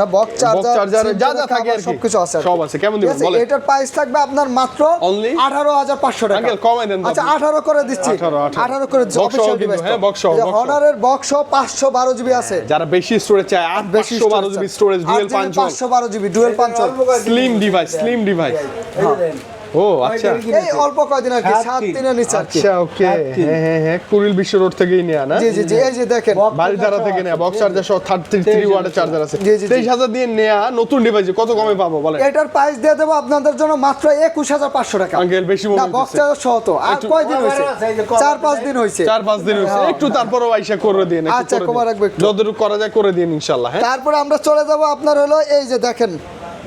না, বক্স চার্জার, চার্জার যা যা থাকে আর কি সবকিছু আছে আর কি। সব আছে। কেমন ঠিক দিবেন আছে, বলেন? এটার প্রাইস থাকবে আপনার মাত্র Only? 18500 টাকা। আঙ্কেল, কমাই দেন তো আচ্ছা, আপনি। 18 করে দিচ্ছি। 18 করে দিচ্ছি Box সহ অফিশিয়াল কিন্তু, ডিভাইস। হ্যাঁ, box সহ, box সহ। হনারের বক্স 512 জিবি আছে। যারা বেশি স্টোরেজ চায়, আর বেশি 512 GB storage, dual punch, 512 GB dual punch. Slim device, slim device. এই যে দেন। ও আচ্ছা এই অল্প কয়দিন আর কি, 7 দিনের নিচে আর কি। আচ্ছা, ওকে, হ্যাঁ হ্যাঁ হ্যাঁ, কুড়িল বিশ্ব রোড থেকেই নেয়া না, জি জি জি, এই যে দেখেন বাড়িধারা থেকে নেয়া, বক্স চার্জার সহ 33 ওয়াটের চার্জার আছে। জি, জি, জি। 23,000 দিয়ে নেয়া নতুন ডিভাইস কত কমে পাবো বলেন? এটার প্রাইস দিয়ে দেবো আপনাদের জন্য মাত্র 21500 টাকা। আঙ্কেল বেশি মনে না, বক্স হচ্ছে, চার্জার সহ তো। আর একটু- কয়দিন হয়েছে? আবার আছে, এই যে কম 4-5 দিন হয়েছে। 4-5 দিন হয়েছে, একটু তারপরও আইসা করে দিন, একটু আচ্ছা, করে কমা দিন। রাখবো একটু। যতটুকু করা যায় করে দিন ইনশাআল্লাহ। হ্যাঁ, তারপরে আমরা চলে যাব আপনার হলো এই যে দেখেন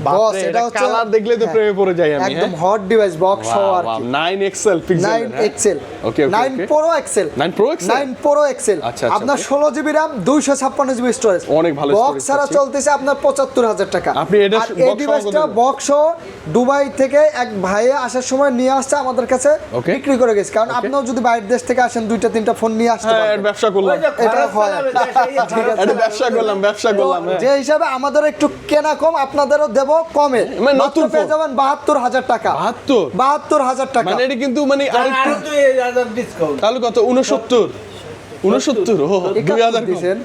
বস, বাপরে, এটা এটা হচ্ছে কালার দেখলে তো হ্যাঁ, প্রেমে পড়ে যাই আমি। একদম হট ডিভাইস, বক্স সহ আর কি। 9 XL pixel, 9 XL, okay 9 pro XL, 9 pro XL, 9 pro XL. আচ্ছা, আচ্ছা, আপনার okay। 16 GB RAM 256 GB storage, অনেক ভালো বক্স storage ছাড়া পাচ্ছি। চলতেছে আপনার 75000 টাকা। আপনি এটা আর এই box সহ ডিভাইসটা কত? বক্স সহ দুবাই থেকে এক ভাইয়ে আসার সময় নিয়ে আসছে আমাদের কাছে, Okay। বিক্রি করে গেছে। কারণ আপনিও যদি বাইরের দেশ থেকে আসেন 2-3টা ফোন নিয়ে আসতে হ্যাঁ, পারবেন। ব্যবসা করলাম, ওই যে এটা খরচ হয়। চালাবে দেশে, ঠিক আছে। এটা ব্যবসা করলাম, হ্যাঁ। যে হিসাবে আমাদের একটু কেনা কম, আপনাদেরও দেব কমে। মানে মাত্র নতুন পেয়ে ফোন। যাবেন 72000 টাকা। 72 টাকা। মানে এটা কিন্তু মানে আরেকটু, আরো 2000 ডিসকাউন্ট। তাহলে কত 69 ও 2000 কম। দিছেন।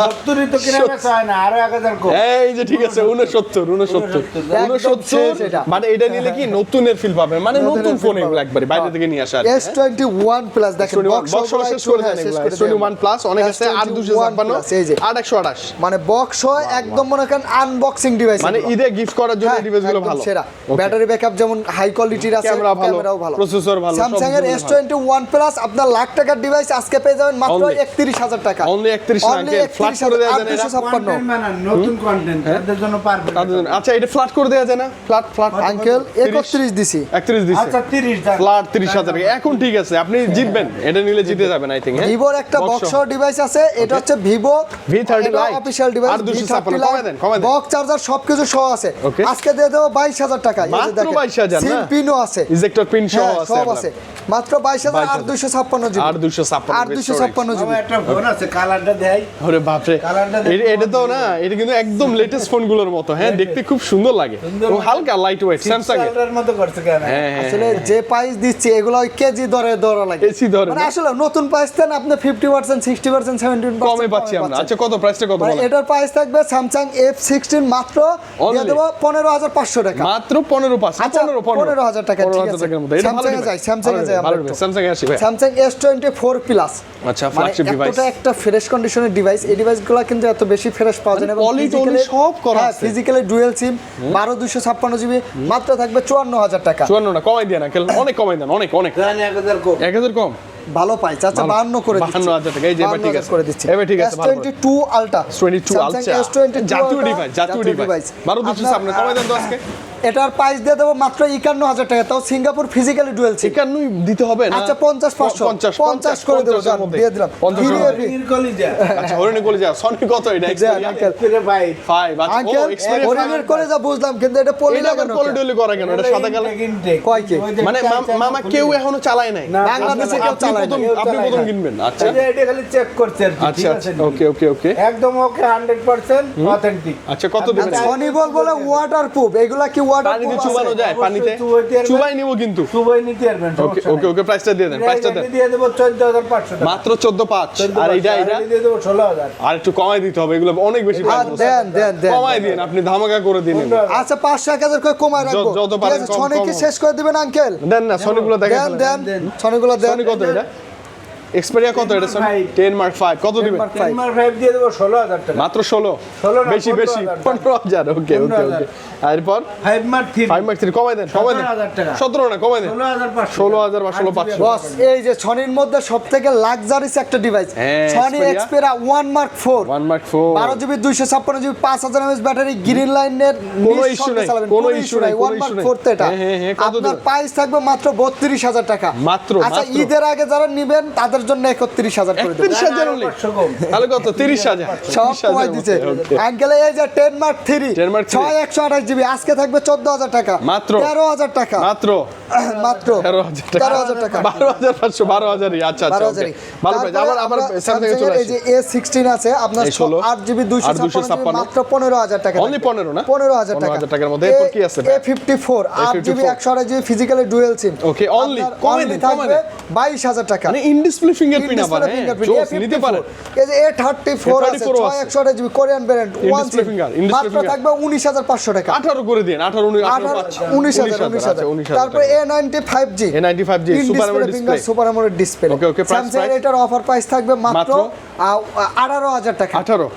70 তো কিনা বেচা হয় না, আরো 1000 কম। এই যে ঠিক আছে 69 এটা। মানে এটা নিলে কি নতুনের ফিল পাবেন, মানে নতুন ফোন এগুলো একবারে বাইরে থেকে নিয়ে আসা আর কি। S21 প্লাস দেখেন বক্স সহ শেষ করে দেন এগুলো, S21 প্লাস অনেক আছে, আর 256 এই যে 828, মানে বক্স হয় একদম মনে করেন আনবক্সিং ডিভাইস, মানে ঈদে গিফট করার জন্য ডিভাইসগুলো ভালো। সেরা Okay. ব্যাটারি ব্যাকআপ যেমন হাই কোয়ালিটির আছে, ক্যামেরা ভালো, ক্যামেরাও ভালো, প্রসেসর ভালো, স্যামসাং এর সবগুলো S21 প্লাস আপনার লাখ টাকার ডিভাইস আজকে পেয়ে যাবেন মাত্র Only 31000 টাকা। Only 31 Only আঙ্কেল, ফ্ল্যাট করে দেয়া যায় না এটা? 256 কন্টেন্ট মানে নতুন কন্টেন্ট তাদের জন্য পারবে। তাদের জন্য। আচ্ছা, এটা ফ্ল্যাট করে দেয়া যায় না? ফ্ল্যাট আঙ্কেল 31 দিছি। 31 দিছে। আচ্ছা 30 দাম। ফ্ল্যাট 30,000 টাকা। এখন ঠিক আছে, আপনি জিতবেন, এটা নিলে জিতে যাবেন আই থিং। ভিভোর একটা বক্স ডিভাইস আছে, এটা হচ্ছে Vivo V30 Lite official device, আর 256 কমায় দেন, কমায় দেন। বক্স চার্জার সবকিছু সহ আছে। Okay. আজকে দিয়ে দেবো 22000 টাকা। এই যে মাত্র দেখেন 22,000 না? সিম পিনও আছে, ইজেক্টর পিন সহ হ্যাঁ, আছে সব একদম। আছে। মাত্র 22000 আর 256 জিবি, আর 256 আর 256 জিবি। আমার একটা ফোন আছে, কালারটা দেখাই। ওরে বাপরে, কালারটা দেখো। এটা তো না, এটা কিন্তু একদম লেটেস্ট ফোনগুলোর মতো, হ্যাঁ, দেখতে খুব সুন্দর লাগে, ও হালকা লাইট ওয়েট স্যামসাং এর। কালারের মতো করছে কেন? হ্যাঁ হ্যাঁ, আসলে যে প্রাইস দিচ্ছে এগুলো ওই কেজি দরে দরা লাগে। কেজি দরে মানে না? আসলে নতুন প্রাইস দেন আপনি 50%, 60%, 70% কমে পাচ্ছি আমরা। আচ্ছা, কত প্রাইসটা কত মানে বলেন? এটার প্রাইস থাকবে স্যামসাং F16 মাত্র Only? দিয়ে দেবো 15500 টাকা। মাত্র 15,500 আচ্ছা, 15,000 টাকা, ঠিক 15,000 আছে। টাকার মতো। এটা ভালো Samsung এ device, যাই, Samsung এ ভালো যাই device, আমরা ভালো একটু। device, Samsung এ আসি ভাই। স্যামসাং S24 প্লাস, আচ্ছা, মানে flagship device। এতটা একটা ফ্রেশ কন্ডিশনের ডিভাইস, এই ডিভাইসগুলো কিন্তু এত বেশি ফ্রেশ পাওয়া যায় না। মানে quality only সব করা আছে। ফিজিক্যালি ডুয়াল সিম 12256 জিবি, মাত্র থাকবে 54000 টাকা। 54 না, কমাই দেন আঙ্কেল, অনেক কমাই দেন, অনেক অনেক। জানি 1000 কম। 1000 কম, ভালো পাই চাচা, 52 করে দিচ্ছি। 52,000 টাকা, এই যে এবার ঠিক 52,000 আছে, করে দিচ্ছি। এবার ঠিক আছে, ভালো করে। S22 আলট্রা, S22 আলট্রা, জাতীয় ডিভাইস, জাতীয় ডিভাইস 12,256 কমাই দেন তো আজকে। এটার প্রাইস দিয়ে দেবো মাত্র 51000 টাকা, তাও সিঙ্গাপুর ফিজিক্যালি ডুয়াল সিম। 51 দিতে হবে না? আচ্ছা 50-500 50 করে দেবো, জান, দিয়ে দিলাম। 50 Free করে free। নীল কলিজা। আচ্ছা, হরিণে কলি যাও, সনি কত এটা? দেন, আঙ্কেল। ফিরে ভাই। 5 আচ্ছা, ও আঙ্কেল এক্সপেরিয়েন্স হরিণের করে যা বুঝলাম, কিন্তু এটা পলি এটা লাগানো পলি ডলি করা কেন? এটা সাদা কালো, কয় কে? মানে মামা কেউ এখনো চালায় নাই না, বাংলাদেশে আপনি কেউ চালায় না। আপনি প্রথম কিনবেন? আচ্ছা এটা খালি চেক করছে আর কি, আচ্ছা, ঠিক আছে? ওকে ওকে ওকে। একদম ওকে 100% অথেন্টিক। আচ্ছা, কত দিবেন? সনি বল বলে ওয়াটার প্রুফ, এগুলা কি ওয়াটার পানিতে চুবানো যায়, অবশ্যই পানিতে চুবাইতে পারবেন। চুবাই নিব কিন্তু। চুবাই নিতে পারবেন, ওকে সমস্যা ওকে নাই। ওকে, প্রাইসটা দিয়ে দেন, প্রাইসটা দেন। দিয়ে দেবো 14,500 টাকা। মাত্র 14,500। আর এইটা দিয়ে দেবো 16,000। আর একটু কমাই দিতে হবে, এগুলো অনেক বেশি প্রাইস। দেন কমাই দিন, আপনি ধামাকা করে দিন। আচ্ছা 500-1000 করে কমায় রাখবো। যত ঠিক পারেন আছে, কম সনিকে কম। শেষ করে দিবেন আঙ্কেল। দেন না, সনিগুলো দেখেন। দেন সনিগুলো দেন। সনি কত এটা? এক্সপেরিয়া কত এটা? সনি 10 মার্ক 5 কত দিবেন? 10 দিয়ে দেবো 16,000 টাকা। মাত্র 16। 16 না, বেশি 15,000 ওকে ওকে 15,000 ওকে। আর এরপর 5 মার্ক 3 5 মার্ক 3 কমাই দেন, কমাই দেন। 17,000 টাকা। 17 না, কমাই দেন। 16,500 16,500 বস, এই যে সনির মধ্যে সবথেকে লাক্সারিস একটা ডিভাইস, হ্যাঁ, Sony Xperia। Xperia 1 mark 4 1 mark 4 12GB 256GB 5000 mAh battery, green লাইনের কোনো issue নাই, কোনো issue নাই, 1 মার্ক 4 তে এটা। হ্যাঁ, কত আপনার দেবেন? প্রাইস থাকবে মাত্র 32,000 টাকা। মাত্র, আচ্ছা মাত্র। ঈদের আগে যারা নেবেন তাদের জন্য 31,000 করে দেব। 31,000 only? তাহলে কত? 30,000। সব কমাই দিছে আঙ্কেল। এই যে 10 মার্ক 3 10 Mark 3 128GB আজকে থাকবে 14,000 টাকা, মাত্র। 13,000 টাকা, মাত্র মাত্র 13,000 টাকা। 13,000 টাকা। 12,500, 12,000 আচ্ছা আচ্ছা, ওকে। ভালো প্রাইস। আবার স্যামসাং এ চলে এই যে আসি। A16 আছে আপনার এই 16 8GB আর 256GB মাত্র 15,000 টাকা। Only 15 না? 15,000 টাকা। 15,000 টাকার মধ্যে এরপর কি আছে? A54 8GB 128GB physically dual SIM. Okay, only কমাই দেন, কমাই থাকবে দেন। 22,000 টাকা। মানে ইন ডিসপ্লে ফিঙ্গারপ্রিন্ট আবার, In-display হ্যাঁ, fingerprint, জোস, নিতে পারেন। এই যে A34 আছে A34 আছে। 128GB কোরিয়ান ভ্যারিয়েন্ট In-display 1 সিম finger, in-display মাত্র finger। থাকবে 19,500 টাকা। 18 করে দিন, 18 19,000 আচ্ছা, 19,000 তারপর টাকা। A95G A95G super AMOLED display. Super AMOLED display. Okay, okay, price, Samsung price? এটার অফার প্রাইস থাকবে মাত্র মাত্র? 18,000 টাকা।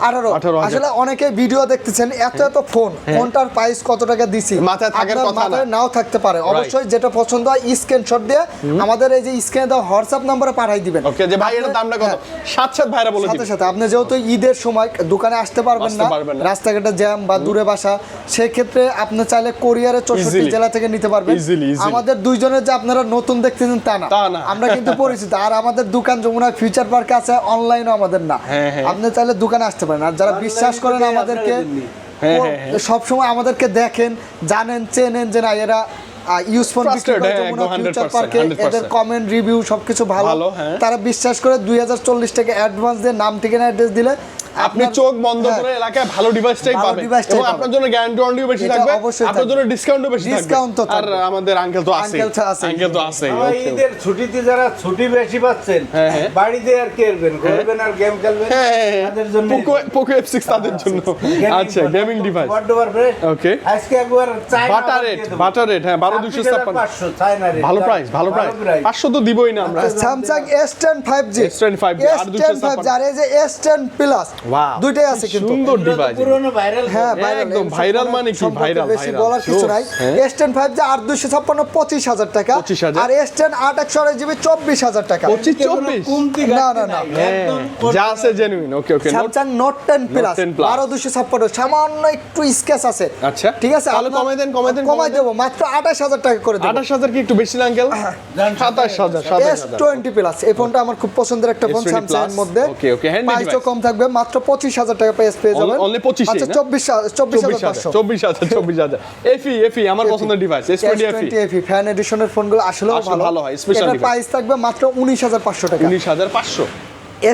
18,000 আসলে অনেকে ভিডিও দেখতেছেন, এত ফোন, ফোনটার প্রাইস কত টাকা দিছি মাথায় থাকার আপনার কথা না। মাথায় নাও থাকতে পারে। অবশ্যই যেটা পছন্দ হয় স্ক্রিনশট দিয়ে আমাদের এই যে স্ক্রিনে দেওয়া হোয়াটসঅ্যাপ নম্বরে পাঠিয়ে দিবেন। ওকে, যে ভাই এটার দামটা কত? সাথে ভাইরা বলে সাথে দিবেন। সাথে আপনি যেহেতু ঈদের সময় দোকানে আসতে পারবেন আসতে না, পারবেন না। রাস্তাঘাটে জ্যাম বা দূরে বাসা, সেই ক্ষেত্রে আপনি চাইলে কোরিয়ারে 64 Easily. জেলা থেকে নিতে পারবেন। Easily. আমাদের দুইজনের যে আপনারা নতুন দেখতেছেন তা না, তা না। আমরা কিন্তু পরিচিত। আর আমাদের দোকান যমুনা ফিউচার পার্কে আছে, অনলাইনও আমাদের না। হ্যাঁ, হ্যাঁ। আপনি চাইলে দোকানে আসতে পারেন। আর যারা বিশ্বাস করেন থেকে আমাদেরকে, আপনারা দিননি। হ্যাঁ। সবসময় আমাদেরকে দেখেন, জানেন, চেনেন যে না এরা ইউজফোন বিক্রি Trusted, করে হ্যাঁ, যমুনা একদম ফিউচার 100%, পার্কে, 100%। এদের কমেন্ট রিভিউ সবকিছু ভালো, ভালো, হ্যাঁ। তারা বিশ্বাস করে 2040 টাকা অ্যাডভান্স দিয়ে নাম ঠিকানা অ্যাড্রেস দিলে আপনি আপনার- চোখ বন্ধ হ্যাঁ, করে এলাকায় ভালো ডিভাইসটাই ভালো পাবেন, ডিভাইসটাই এবং পাবেন। আপনার জন্য গ্যারান্টি ওয়ারেন্টিও বেশি এটা থাকবে, অবশ্যই আপনার থাকবে। জন্য ডিসকাউন্টও বেশি থাকবে। Discount তো আর থাকবে। আমাদের আঙ্কেল তো আছে, আঙ্কেল তো আছেই। আঙ্কেল তো আছে। আমার ঈদের ছুটিতে যারা ছুটি বেশি পাচ্ছেন, হ্যাঁ, হ্যাঁ। বাড়িতে আর খেলবেন, ঘুরবেন আর গেম খেলবেন, তাদের জন্য পোকো F6 তাদের জন্য। আচ্ছা, গেমিং ডিভাইস। Okay. আজকে একবার বাটার রেট, হ্যাঁ, 12,256 500 চায়না রেট। ভালো প্রাইস, ভালো প্রাইস। 500 তো দিবই না আমরা। Samsung S10 5G, S10 5G, আর S10 5G আর এই যে S10 প্লাস Wow, দুইটাই আছে কিন্তু। সুন্দর ডিভাইস। পুরনো ভাইরাল। হ্যাঁ, একদম viral মানে কি? Viral, বেশি viral। বলার কিছু নাই। হ্যাঁ। S10 5G 8/256 25,000 টাকা, 25,000 আর S10 8 128GB 24,000 টাকা। 25-24 না, না, না। যা আছে জেনুইন। ওকে ওকে, স্যামসাং নোট 10 প্লাস 10 Plus। 12/256 সামান্য একটু স্ক্র্যাচ আছে। আচ্ছা, ঠিক আছে, তাহলে আপনার- কমাই দেন। কমাই দেবো মাত্র 28,000 টাকা করে দেবো। 28,000 কি একটু বেশি না আঙ্কেল? 27,000। S20 প্লাস এই ফোনটা আমার খুব পছন্দের একটা ফোন S20 স্যামসাং এর Plus, মধ্যে। okay, okay, handy প্রাইসও device। কম থাকবে, মাত্র 25,000 টাকা প্রাইস পেয়ে যাবেন। Only 25 আচ্ছা, না? 24,500 24,000 এফি আমার পছন্দের device S20 FE. S20 FE fan এডিশনের ফোনগুলো আসলেও আসলে ভালো হয়, special এটার device। প্রাইস থাকবে মাত্র 19,500 টাকা। 19,500।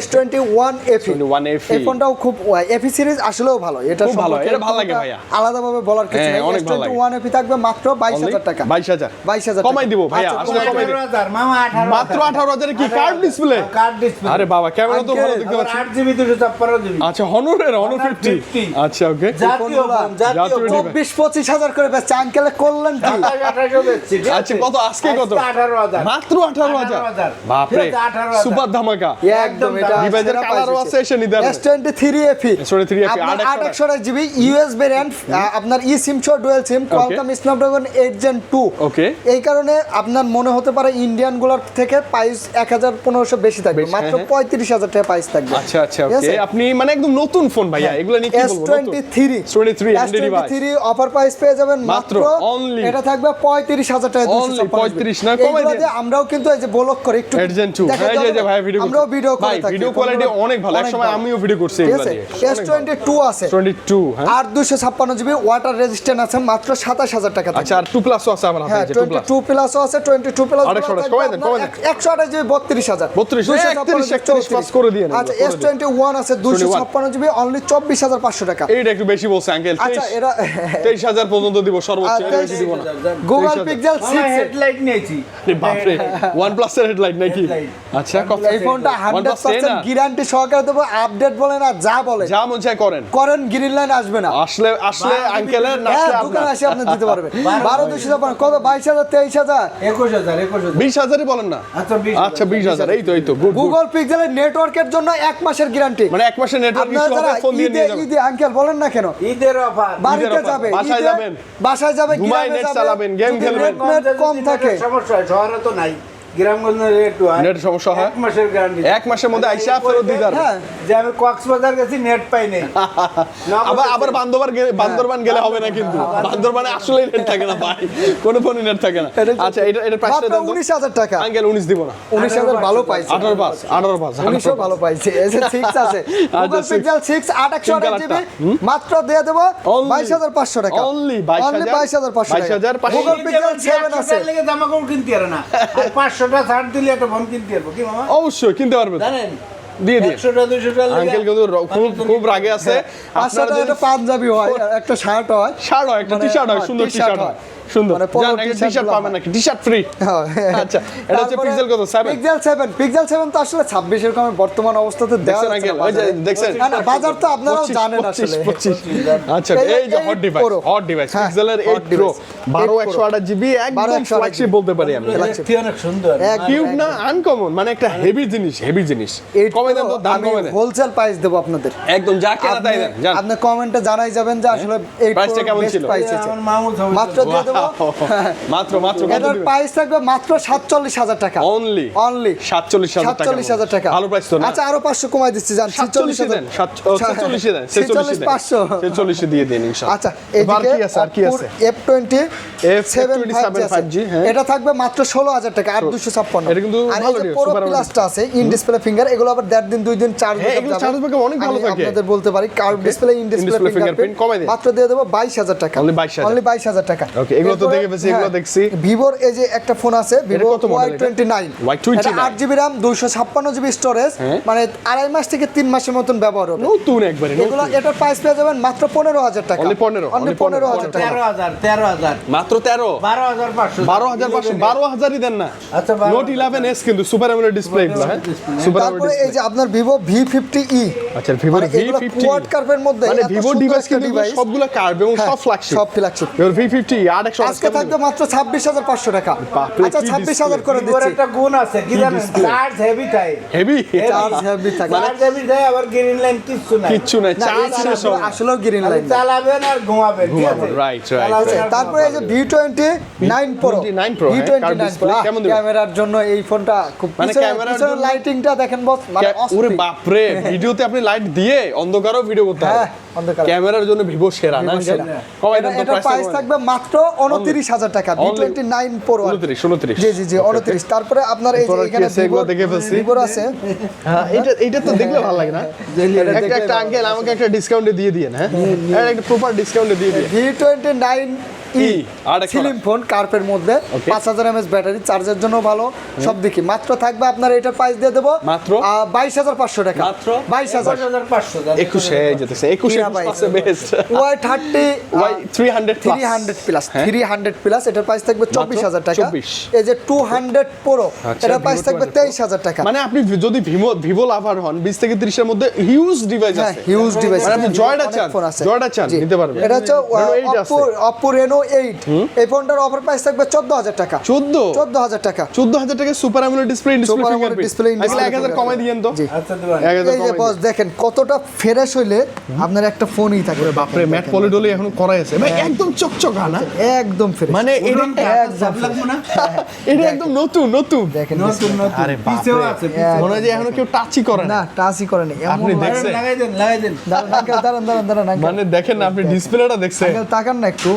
S21 FE 21 FE এই ফোনটাও খুব FE সিরিজ আসলেও ভালো। এটা খুব ভালো, সম্পর্কে এটা ভালো লাগে ভাইয়া। আলাদাভাবে বলার কিছু হ্যাঁ, নেই। অনেক ভালো লাগে। S21 FE থাকবে মাত্র 22,000 টাকা। 22,000 22,000 কমাই দিব ভাইয়া, আচ্ছা, আসলে কমাই দিব। 18,000 মামা 18,000 মাত্র 18,000 কি কার্ড ডিসপ্লে? Card display. আরে বাবা, ক্যামেরা তো ভালো Uncle, দেখতে পাচ্ছি। 8GB 256GB। আচ্ছা, Honor 50। 50 আচ্ছা, ওকে। জাতীয় ফোন, জাতীয় জাতীয় ফোন। 24-25,000 করে বেচছে আঙ্কেলে, করলেন কি? 28,000 বেচছি, ঠিক আচ্ছা, আছে? কত আজকে কত? আজকে 18,000 মাত্র 18,000। 18,000 বাপ রে, ঠিক আছে, 18,000 সুপার ধামাকা। একদম এটা ডিভাইসের সেরা কালারও price আছে, এসে নিতে পারবেন। S23 FE S23 FE, আপনার 8/128 8/128GB ইউএস ভেরিয়েন্ট, আপনার eSIM সহ dual SIM, Qualcomm Snapdragon 8 Gen 2। ওকে। এই কারণে আপনার মনে হতে পারে ইন্ডিয়ান গুলোর থেকে প্রাইস 1,000-1,500 বেশি থাকবে, বেশি, মাত্র হ্যাঁ। 35,000 টাকা প্রাইস থাকবে। আচ্ছা আচ্ছা, ঠিক ওকে। আছে? আপনি মানে একদম নতুন ফোন ভাইয়া, এগুলো নিয়ে কি বলবো? S23 handy device। S23 offer price পেয়ে যাবেন মাত্র মাত্র only এটা থাকবে 35,000 টাকা। Only 35 না, কমাই এইগুলো দেন। দিয়ে আমরাও কিন্তু এই যে ব্লক করে একটু Edge Gen 2, দেখাতে হ্যাঁ, এই যে হবে। ভাইয়া ভিডিও আমরাও ভিডিও করে ভাই থাকি। ভিডিও কোয়ালিটি অনেক ভালো, একসময় আমিও ভিডিও করছি ঠিক এগুলা আছে দিয়ে। S22 আছে 22 হ্যাঁ। আর 256 জিবি ওয়াটার রেজিস্ট্যান্ট আছে মাত্র 27000 টাকা আচ্ছা আর 2 প্লাসও আছে আমার হ্যাঁ হাতে, 2 প্লাস 22 প্লাসও আছে 22 প্লাস 128 কমাই দেন, কমাই দেন। 128 জিবি 32000 31 পাস করে দিয়ে নেন। আচ্ছা S21 আছে 256 জিবি অনলি 24500 টাকা। এইটা একটু বেশি বলছে আঙ্কেল। আচ্ছা এরা 23000 পর্যন্ত দিব সর্বোচ্চ, এর বেশি দিব না। গুগল পিক্সেল 6 হেডলাইট নিয়েছি। রে বাপ রে, OnePlus এর হেডলাইট নাকি? আচ্ছা কত? এই ফোনটা 100% গ্যারান্টি সহকারে দেব, আপডেট বলেন আর যা বলেন যা মন চায় করেন গ্রিন লাইন আসবে না। আসলে আঙ্কেলের না হ্যাঁ আসলে দোকানে আপনার এসে আপনি দিতে পারবেন 12,256 কত 22000 23000 21000 20000ই বলেন না। আচ্ছা 20 আচ্ছা 20000 এই তো গুড। গুগল পিক্সেলের নেটওয়ার্কের জন্য 1 মাসের গ্যারান্টি। মানে 1 মাসের নেটওয়ার্ক আপনারা ইস্যু যারা হবে ফোন দিয়ে নিয়ে যাবেন। ঈদে আঙ্কেল বলেন না কেন ঈদের অফার। বাড়িতে offer, যাবে বাসায় ঈদে, যাবেন। বাসায় যাবে ঘুমায় গ্রামে নেট যাবে, চালাবেন, গেম যদি খেলবেন। নেট কম থাকে সমস্যা হয়, শহরে তো নাই, গ্রামগঞ্জে একটু হয়। নেট সমস্যা হয়? 1 মাসের গ্যারান্টি। 1 মাসের মধ্যে আইসা ফেরত দিতে পারবেন। হ্যাঁ যে আমি কক্সবাজার গেছি নেট পাই নাই। আবার বান্দরবান গেলে হবে না কিন্তু, বান্দরবানে আসলেই নেট থাকে না ভাই, কোন ফোনে নেট থাকে না। আচ্ছা এটা প্রাইসটা মাত্র দেন তো। 19000 টাকা। আঙ্কেল 19 দিব না, 19000 ভালো পাইছে 18 পাস 1900 ভালো পাইছে এসে 6 আছে গুগল six। পিক্সেল 6 828 জিবি মাত্র দিয়ে দেব Only 22500 টাকা only 22500 টাকা গুগল পিক্সেল 7 আছে লেগে জামা কাপড় কিনতে পারে না, আর 500 টাকা ছাড় দিলে একটা ফোন কিনতে পারবো কি মামা? অবশ্যই কিনতে পারবেন, জানেন দিয়ে দিন। 100 টাকা 200 টাকা আঙ্কেল কিন্তু খুব রাগে আছে। 500 আপনারা টাকা যদি একটা পাঞ্জাবি হয় একটা শার্ট হয় শার্ট হয়, একটা মানে, টি-শার্ট হয়, হ্যাঁ, সুন্দর t-shirt টি-শার্ট হয়, হয়। সুন্দর। মানে polo জান একটা t-shirt টি-শার্ট গুলো পাবেন নাকি? T-shirt free. আচ্ছা এটা হচ্ছে পিক্সেল কত? 7 পিক্সেল 7 তো আসলে 26 এর কমে বর্তমান অবস্থাতে দেওয়া দেখছেন যাচ্ছে আঙ্কেল, না ওই যে বাজারে। দেখছেন না, না, বাজার তো আপনারাও 25, জানেন আসলে 25। আচ্ছা এই যে hot 8 device, Pro। Hot device হ্যাঁ, পিক্সেলের hot 8 pro device, 12 8 Pro। 128 GB একদম 128 ফ্ল্যাগশিপ বলতে পারি আমরা। দেখতে অনেক সুন্দর। কিউট না, আনকমন, মানে একটা হেভি জিনিস। কমে দেন তো, দাম আমি কমে দেন হোলসেল প্রাইস দেব আপনাদের। একদম, যা কেনা তাই দেন। জান আপনি কমেন্টে জানাই যাবেন যে আসলে এই প্রাইসটা কেমন ছিল? প্রাইস আছে আমার মামুদ হবে। মাত্র দিয়ে দেব মাত্র কত এটার দিবেন? প্রাইস থাকবে মাত্র 47000 টাকা অনলি অনলি 47000 টাকা। 47000 টাকা ভালো প্রাইস তো না? আচ্ছা আরো 500 কমাই দিচ্ছি জান 47 দেন, 47 দেন, 46 500 46 দিয়ে দেন ইনশাআল্লাহ। আচ্ছা আর এইদিকে কি আছে, আর কি আছে? F20 F27 5G, হ্যাঁ। এটা থাকবে মাত্র 16000 টাকা আর 256 এটা কিন্তু আর ভালো এই যে deal, পুরো super প্লাসটা আছে ইন ডিসপ্লে ফিঙ্গার, এগুলো আবার 1.5 দিন 2 দিন চার্জ হ্যাঁ, এগুলো charge backup অনেক ভালো থাকে। আপনাদের বলতে পারি curve display in display display fingerprint কমাই দিন। মাত্র দিয়ে দেব 22000 টাকা Only 22,000 অনলি 22000 টাকা Okay, এগুলো তো দেখে ফেলছি, এগুলো দেখছি। ভিভোর এই যে একটা ফোন আছে ভিভো কত model এটা? Y29 Y29 এটা 8GB RAM 256GB স্টোরেজ হ্যাঁ। মানে 2.5 মাস থেকে 3 মাসের মতন ব্যবহার হবে নতুন একবারে এগুলো এটার প্রাইস পেয়ে যাবেন মাত্র 15000 টাকা Only 15, অনলি only 15000 টাকা 13000 মাত্র 13 12500 12500 12000ই দেন না। আচ্ছা, নোট 11s কিন্তু সুপার অ্যামোলেড ডিসপ্লে এগুলো, হ্যাঁ সুপার অ্যামোলেড তারপরে এই যে আপনার ভিভো V50e আচ্ছা ভিভোর মানে এগুলো V50 কোয়াড কার্ভের মধ্যে মানে এত ভিভো সুন্দর ডিভাইস একটা কিন্তু device। সবগুলো কার্ভ এবং হ্যাঁ, সব ফ্ল্যাগশিপ। সব flagship। ভিভোর V50 8 আজকে থাকবে মাত্র 26500 টাকা বাপরে, আচ্ছা কি 26000 করে ভিভোর দিচ্ছি একটা গুণ আছে কি জানেন, চার্জ হেভি থাকে। হেভি চার্জ হেভি থাকে চার্জ হেভি থাকে, আবার গ্রিন লাইন কিচ্ছু নাই। কিচ্ছু নাই, না, চার্জ এই শেষ হবে। আসলেও গ্রিন খালি লাইন চালাবেন আর ঘুমাবেন, ঠিক আছে? রাইট চালাবেন আর তারপরে এই যে V29 Pro V29 Pro, হ্যাঁ, curved display, কেমন দিবেন? ক্যামেরার জন্য এই ফোনটা খুব মানে ক্যামেরার জন্য- লাইটিংটা দেখেন বস মানে ওরে অস্থির। বাপরে, ভিডিওতে আপনি লাইট দিয়ে অন্ধকারও ভিডিও করতে হ্যাঁ, হবে। অন্ধকারে। ক্যামেরার জন্য ভিভো সেরা না? Vivo সেরা। কমাই দেন তো এটার প্রাইস প্রাইস থাকবে মাত্র 29000 টাকা V29 Pro 29 জি জি জি 29 তারপরে আপনার এই যে এরপর আর কি এখানে আছে? এগুলো দেখে ফেলছি। ভিভোর আছে হ্যাঁ, এটা তো দেখলে ভালো লাগে না? একটা আঙ্কেল আমাকে একটা ডিসকাউন্টে দিয়ে দিয়েন, হ্যাঁ একটা প্রপার ডিসকাউন্টে দিয়ে দিন। V29 E, আর একটা স্লিম ফোন কার্পের মধ্যে Okay. 5000 mAh ব্যাটারি চার্জের জন্য ভালো সব দিকে মাত্র থাকবে আপনার এটার প্রাইস দিয়ে দেব মাত্র? 22500 টাকা মাত্র? 22000 12500 21 যেতেছে 21 পাশে বেস্ট Y30 300 300 প্লাস হ্যাঁ? 300 প্লাস এটার প্রাইস থাকবে 24000 টাকা 24 এই যে 200 Pro আচ্ছা, এটার প্রাইস Vivo থাকবে 200 Pro। 23000 টাকা মানে আপনি যদি ভিভো লাভার হন 20 থেকে 30 এর মধ্যে হিউজ ডিভাইস হ্যাঁ আছে। হিউজ ডিভাইস মানে আপনি জয়টা চান, জয়টা চান নিতে পারবেন। এটা হচ্ছে Reno 8 আছে। Oppo Reno 8 এই ফোনটার অফার প্রাইস থাকবে 14000 টাকা 14000 টাকা 14000 টাকা super AMOLED display display Super AMOLED fingerprint display in display 1000 কমাই fingerprint। দিয়েন তো। জি। আচ্ছা দিবেন। 1000 এই যে কমাই বস দিয়েন। দেখেন কতটা ফ্রেশ হইলে আপনার একটা ফোনই থাকবে বাপরে ম্যাট পলিডলি এখন করাই আছে ভাই, একদম চকচকা না? একদম ফ্রেশ মানে এটা চাপ লাগবে না? এটা একদম নতুন দেখেন নতুন নতুন আরে পিছেও বাপরে। আছে, পিছেও। মনে হয় যে এখনো কেউ টাচই করে না। না টাচই করেনি আপনি এমন দেখছেন? লাগাই দেন, লাগাই দেন। দাঁড়ান দাঁড়ান uncle, মানে দেখেন না আপনি ডিসপ্লেটা দেখছেন, uncle, তাকান না একটু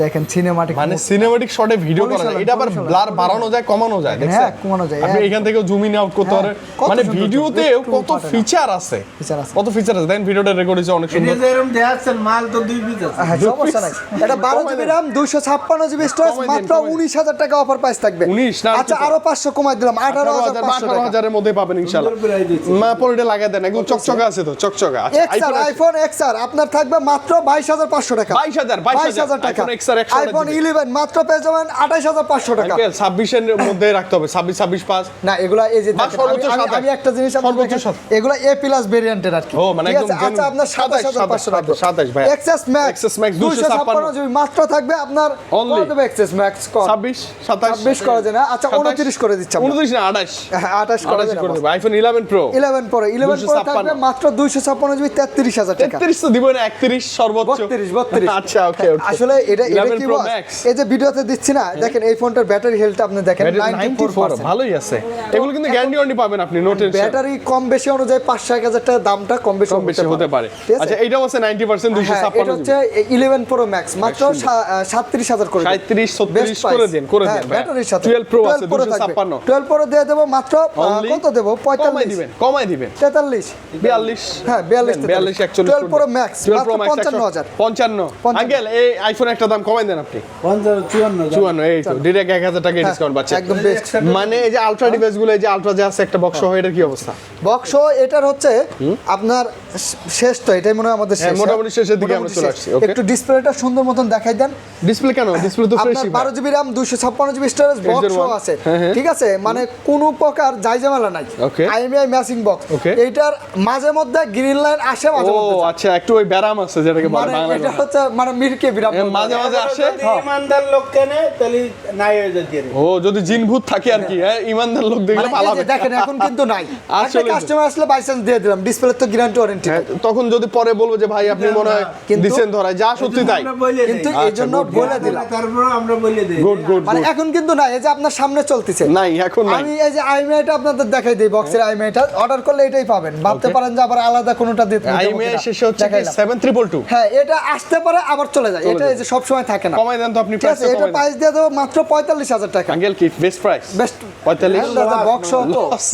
দেখেন সিনেমাটিক মানে সিনেমাটিক শটে ভিডিও করা যায়, এটা আবার ব্লার বাড়ানো যায় কমানো যায়, দেখছেন? হ্যাঁ, কমানো যায়, আপনি হ্যাঁ। এখান থেকেও জুম ইন আউট করতে হ্যাঁ, পারেন, কত মানে সুন্দর ভিডিওতে একটু কত ফাটে না। ফিচার আছে, ফিচার আছে। কত ফিচার আছে। দেন ভিডিওটা রেকর্ড হয়েছে অনেক এটা সুন্দর। যেরকম দেখাচ্ছেন মাল তো 2 পিস আছে। হ্যাঁ, সমস্যা নাই। এটা 12 জিবি RAM 256 জিবি স্টোরেজ, কমাই দিন, মাত্র কমাই দিন। 19,000 টাকা অফার প্রাইস থাকবে। 19 না, আচ্ছা, আর আরো 500 কমাই দিলাম, 18,500 টাকা। 18,000 এর মধ্যে পাবেন ইনশাআল্লাহ। সুন্দর প্রাইস দিচ্ছে। মা পরে লাগিয়ে দেন, একদম চকচকে আছে তো, চকচকে। আচ্ছা XR আইফোন XR আপনার থাকবে মাত্র 22,500 টাকা। 22,000 টাকা। iPhone XR 128 আইফোন 11 মাত্র পেয়ে যাবেন 28,500 টাকা। আঙ্কেল 26 এর মধ্যে রাখতে হবে, 26 26 5। না, এগুলা এই যে বা দেখেন, সর্বোচ্চ আমি- আমি 27 আমি একটা জিনিস আপনাদের সর্বোচ্চ দেখাই, 27 এগুলা A+ ভেরিয়েন্টের আর কি। ও, মানে ঠিক একদম আছে? আচ্ছা, আপনার 27,500 টাকা। 27 ভাই। XS Max XS Max 256 GB মাত্র থাকবে আপনার। Only। কত দেবে XS Max? কত? 26 27 26 করে দেন, আচ্ছা 29 করে দিচ্ছি আমরা। 29 না 28 28 করে 28 দেন করে আমরা। দেব। আইফোন 11 প্রো 11 Pro 256 থাকবে মাত্র 256 জিবি 33,000 টাকা। 33 তো দিব না, 31 সর্বোচ্চ। 32 আচ্ছা, ওকে ওকে। আসলে এটা 11 কি Pro বস? Max। এই যে ভিডিওতে দিচ্ছি না, দেখেন এই ফোনটার ব্যাটারি হেলথটা আপনি দেখেন 94%। ভালোই আছে। এগুলো কিন্তু গ্যারান্টি ওয়ারেন্টি পাবেন আপনি, নো টেনশন। ব্যাটারি কম বেশি অনুযায়ী 500-1000 টাকা দামটা কম বেশি হতে পারে। ঠিক আছে? আচ্ছা, এইটাও আছে 90% হ্যাঁ, এটা 256 হচ্ছে 11 Pro Max মাত্র 37,000 করে দিন। 37 36 Best করে price। দিন, করে হ্যাঁ, দিন ভাই। ব্যাটারির সাথে 12 Pro আছে 12 Pro থাকবে। 256 12 Pro দিয়ে দেব মাত্র Only কত দেব? কমাই 45 দিবেন, কমাই দিবেন। 43 42 হ্যাঁ, 42 42 41 12 Pro Max 12 Pro মাত্র Max 55,000 55 আঙ্কেল এই আইফোন একটা দাম কমাই দেন আপনি 54 54 এই তো ডিরেক্ট 1000 টাকা ডিসকাউন্ট পাচ্ছেন একদম বেস্ট। মানে এই যে আলট্রা ডিভাইস গুলো, এই যে আলট্রা যে আছে একটা বক্স সহ, এটার কি অবস্থা? বক্স এটার হচ্ছে আপনার শেষ তো, এটাই মনে হয় আমাদের হ্যাঁ, শেষ। মোটামুটি শেষের দিকে আমরা মোটামুটি চলে শেষ। আসছি, okay? একটু ডিসপ্লেটা সুন্দর মতন দেখাই দেন। ডিসপ্লে কেন? ডিসপ্লে তো আপনার ফ্রেশই 12 GB RAM 256 GB storage box H01 আছে, হ্যাঁ। ঠিক আছে? মানে কোনো প্রকার জাইজামেলা নাই। Okay. IMEI matching box. Okay. এইটার মাঝে মধ্যে গ্রিন লাইন আসে, মাঝে ও মধ্যে যায়। আচ্ছা, একটু ওই ব্যারাম আছে যেটাকে বলে মানে বাংলায়। এটা হচ্ছে মানে মিরকে বিরাম বলতে মাঝে হয়। মাঝে আসে। যদি ইমানদার লোক কেনে তাহলে নাই হয়ে যায় দিয়ে ও, যদি জিন ভূত থাকে আর কি, হ্যাঁ, ইমানদার লোক দেখলে মানে ভালো এই যে হবে। দেখেন এখন কিন্তু নাই। একটা আসলে তো। কাস্টমার আসলে বাইচান্স দিয়ে দিলাম, ডিসপ্লে তো গ্যারান্টি ওয়ারেন্টি। হ্যাঁ, তখন যদি পরে বলবো যে ভাই আপনি মনে হয় কিন্তু- দিছেন ধরায়, যা সত্যি তাই। আমরা বলে কিন্তু দেই। এই জন্য আচ্ছা, বলে দিলাম। তারপর আমরা বলে দেই গুড গুড মানে এখন কিন্তু নাই, এই যে আপনার সামনে চলতেছে। নাই, এখন নাই। আমি এই যে আইএমআইটা আপনাদের দেখাই দিই, বক্সের আইএমআইটা অর্ডার করলে এটাই পাবেন। ভাবতে Okay. পারেন যে আবার আলাদা কোনোটা দিতে হবে আইএমএ কিনা। শেষে হচ্ছে কি দেখাইলাম। 7322 হ্যাঁ, এটা আসতে পারে আবার চলে যায়, এটা এই যে সব সময় থাকে না। কমাই দেন তো আপনি, ঠিক আছে, প্রাইসটা এটা কমাই দেন। প্রাইস দিয়ে দেবো মাত্র 45,000 টাকা। আঙ্কেল কি বেস্ট প্রাইস? বেস্ট 45 বক্স তো। Loss।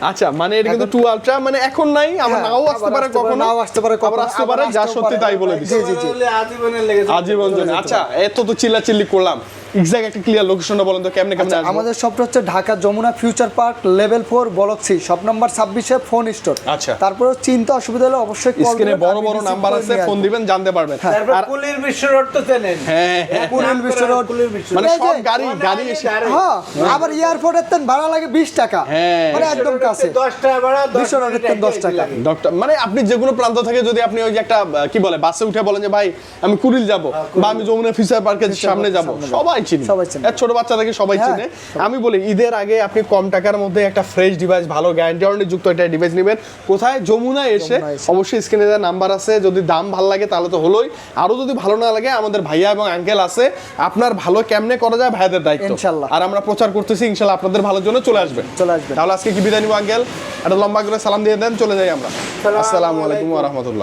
আচ্ছা, মানে এটা কিন্তু 2 আলট্রা, মানে এখন নাই, আবার হ্যাঁ, নাও আসতে আবার পারে আসতে পারে, কখনো, নাও আসতে পারে আবার কখনো, আসতে আবার পারে, যা আসতেও সত্যি পারে। তাই বলে দিছি। জি, জি। বলে আজীবনের লেগে যাবে। আজীবন। আচ্ছা, এত তো চিল্লাচিল্লি করলাম, এক্সাক্ট একটা ক্লিয়ার লোকেশনটা বলেন তো, কেমনে কেমনে আচ্ছা, আসবো? আমাদের শপটা হচ্ছে Dhaka Jamuna future park level 4 block C, shop number 26 phone store. আচ্ছা। তারপরে চিন্তা অসুবিধা হলে অবশ্যই কল স্ক্রিনে দিবেন, বড় আমি বড় receive নাম্বার করে আছে, নিয়ে ফোন আসবো। দিবেন, জানতে পারবেন। তারপর আর কুলির বিশ্ব রোড তো চেনেন। হ্যাঁ, কুলির বিশ্ব রোড। কুলির বিশ্ব মানে এই যে, সব গাড়ি এসে হ্যাঁ, আবার এয়ারপোর্টের তেন ভাড়া লাগে 20 টাকা। হ্যাঁ। মানে একদম কাছে। 10 টাকা ভাড়া, 200 টাকার তেন 10 টাকা। ডক্টর, মানে আপনি যে কোনো প্রান্ত থেকে যদি আপনি ওই যে একটা কি বলে বাসে উঠে বলেন যে ভাই আমি কুড়িল যাব বা আমি যমুনা ফিশার পার্কের সামনে যাব, সবাই চিনি, সবাই চিনে। ছোট বাচ্চা থেকে সবাই হ্যাঁ। চিনে। আমি বলি ঈদের আগে আপনি কম টাকার মধ্যে একটা ফ্রেশ ডিভাইস, ভালো গ্যারান্টি ওয়ারেন্টি যুক্ত একটা ডিভাইস নেবেন কোথায়? যমুনায় এসে। অবশ্যই স্ক্রিনে দেওয়া নাম্বার আছে, যদি দাম ভালো লাগে তাহলে তো হলোই, আরো যদি ভালো না লাগে আমাদের ভাইয়া এবং আঙ্কেল আছে, আপনার ভালো কেমনে করা যায় ভাইয়াদের দায়িত্ব। ইনশাল্লাহ। আর আমরা প্রচার করতেছি, ইনশাল্লাহ আপনাদের ভালোর জন্য চলে আসবেন। চলে আসবেন। তাহলে আজকে কি বিদায় নিব আঙ্কেল? একটা লম্বা করে সালাম দিয়ে দেন, চলে যাই আমরা। আসসালামু আসসালামু আলাইকুম ওয়া রাহমাতুল্লাহ।